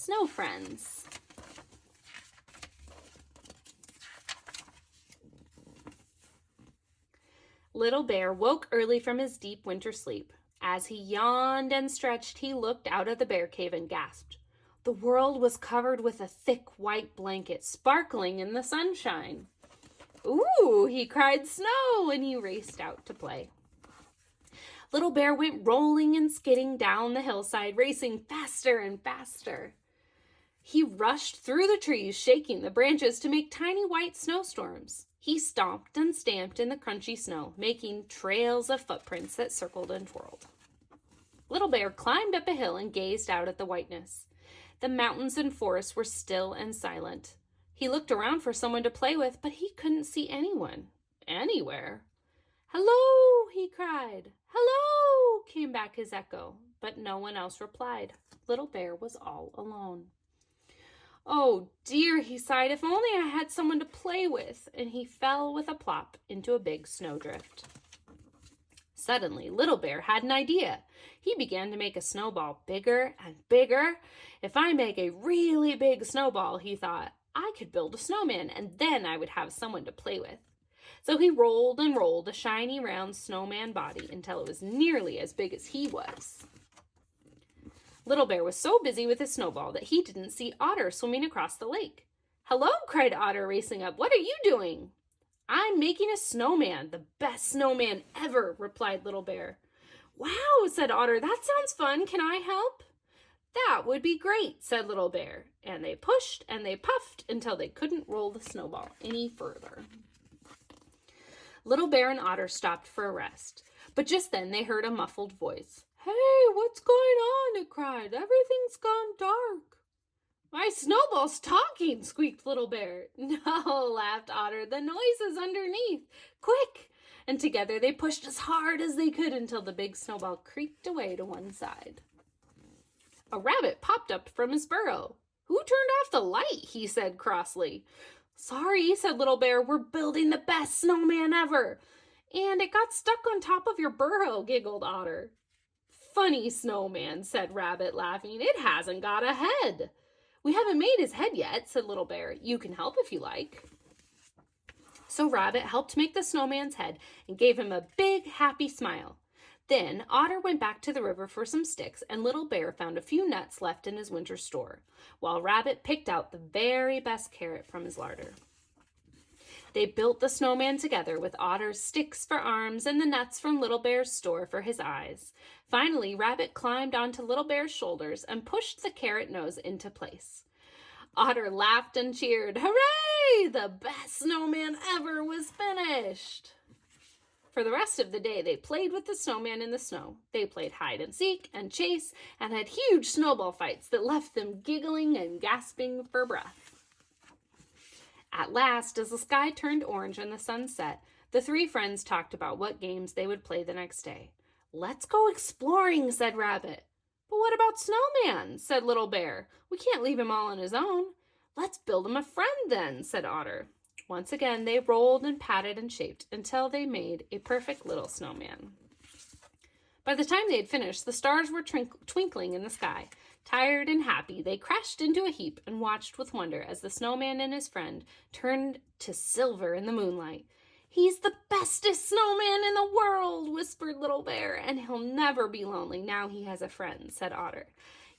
Snow Friends. Little Bear woke early from his deep winter sleep. As he yawned and stretched, he looked out of the bear cave and gasped. The world was covered with a thick white blanket, sparkling in the sunshine. "Ooh," he cried, "snow!" and he raced out to play. Little Bear went rolling and skidding down the hillside, racing faster and faster. He rushed through the trees, shaking the branches to make tiny white snowstorms. He stomped and stamped in the crunchy snow, making trails of footprints that circled and twirled. Little Bear climbed up a hill and gazed out at the whiteness. The mountains and forests were still and silent. He looked around for someone to play with, but he couldn't see anyone, anywhere. "Hello," he cried. "Hello," came back his echo, but no one else replied. Little Bear was all alone. "Oh dear," he sighed, "if only I had someone to play with," and he fell with a plop into a big snowdrift. Suddenly, Little Bear had an idea. He began to make a snowball bigger and bigger. "If I make a really big snowball," he thought, "I could build a snowman, and then I would have someone to play with." So he rolled and rolled a shiny round snowman body until it was nearly as big as he was. Little Bear was so busy with his snowball that he didn't see Otter swimming across the lake. "Hello," cried Otter, racing up. "What are you doing?" "I'm making a snowman, the best snowman ever," replied Little Bear. "Wow," said Otter, "that sounds fun. Can I help?" "That would be great," said Little Bear, and they pushed and they puffed until they couldn't roll the snowball any further. Little Bear and Otter stopped for a rest, but just then they heard a muffled voice. "Hey, what's going on?" it cried. "Everything's gone dark." "My snowball's talking," squeaked Little Bear. "No," laughed Otter, "the noise is underneath. Quick!" And together they pushed as hard as they could until the big snowball creaked away to one side. A rabbit popped up from his burrow. "Who turned off the light?" he said crossly. "Sorry," said Little Bear, "we're building the best snowman ever." "And it got stuck on top of your burrow," giggled Otter. "Funny snowman," said Rabbit, laughing. "It hasn't got a head." "We haven't made his head yet," said Little Bear. "You can help if you like." So Rabbit helped make the snowman's head and gave him a big, happy smile. Then Otter went back to the river for some sticks, and Little Bear found a few nuts left in his winter store, while Rabbit picked out the very best carrot from his larder. They built the snowman together with Otter's sticks for arms and the nuts from Little Bear's store for his eyes. Finally, Rabbit climbed onto Little Bear's shoulders and pushed the carrot nose into place. Otter laughed and cheered. "Hooray! The best snowman ever was finished!" For the rest of the day, they played with the snowman in the snow. They played hide and seek and chase and had huge snowball fights that left them giggling and gasping for breath. At last, as the sky turned orange and the sun set, the three friends talked about what games they would play the next day. "Let's go exploring," said Rabbit. "But what about Snowman?" said Little Bear. "We can't leave him all on his own." "Let's build him a friend then," said Otter. Once again, they rolled and patted and shaped until they made a perfect little snowman. By the time they had finished, the stars were twinkling in the sky. Tired and happy, they crashed into a heap and watched with wonder as the snowman and his friend turned to silver in the moonlight. "He's the bestest snowman in the world," whispered Little Bear, "and he'll never be lonely now he has a friend," said Otter.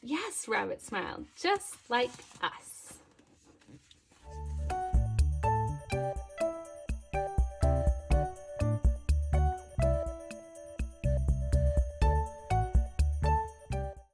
"Yes," Rabbit smiled, "just like us."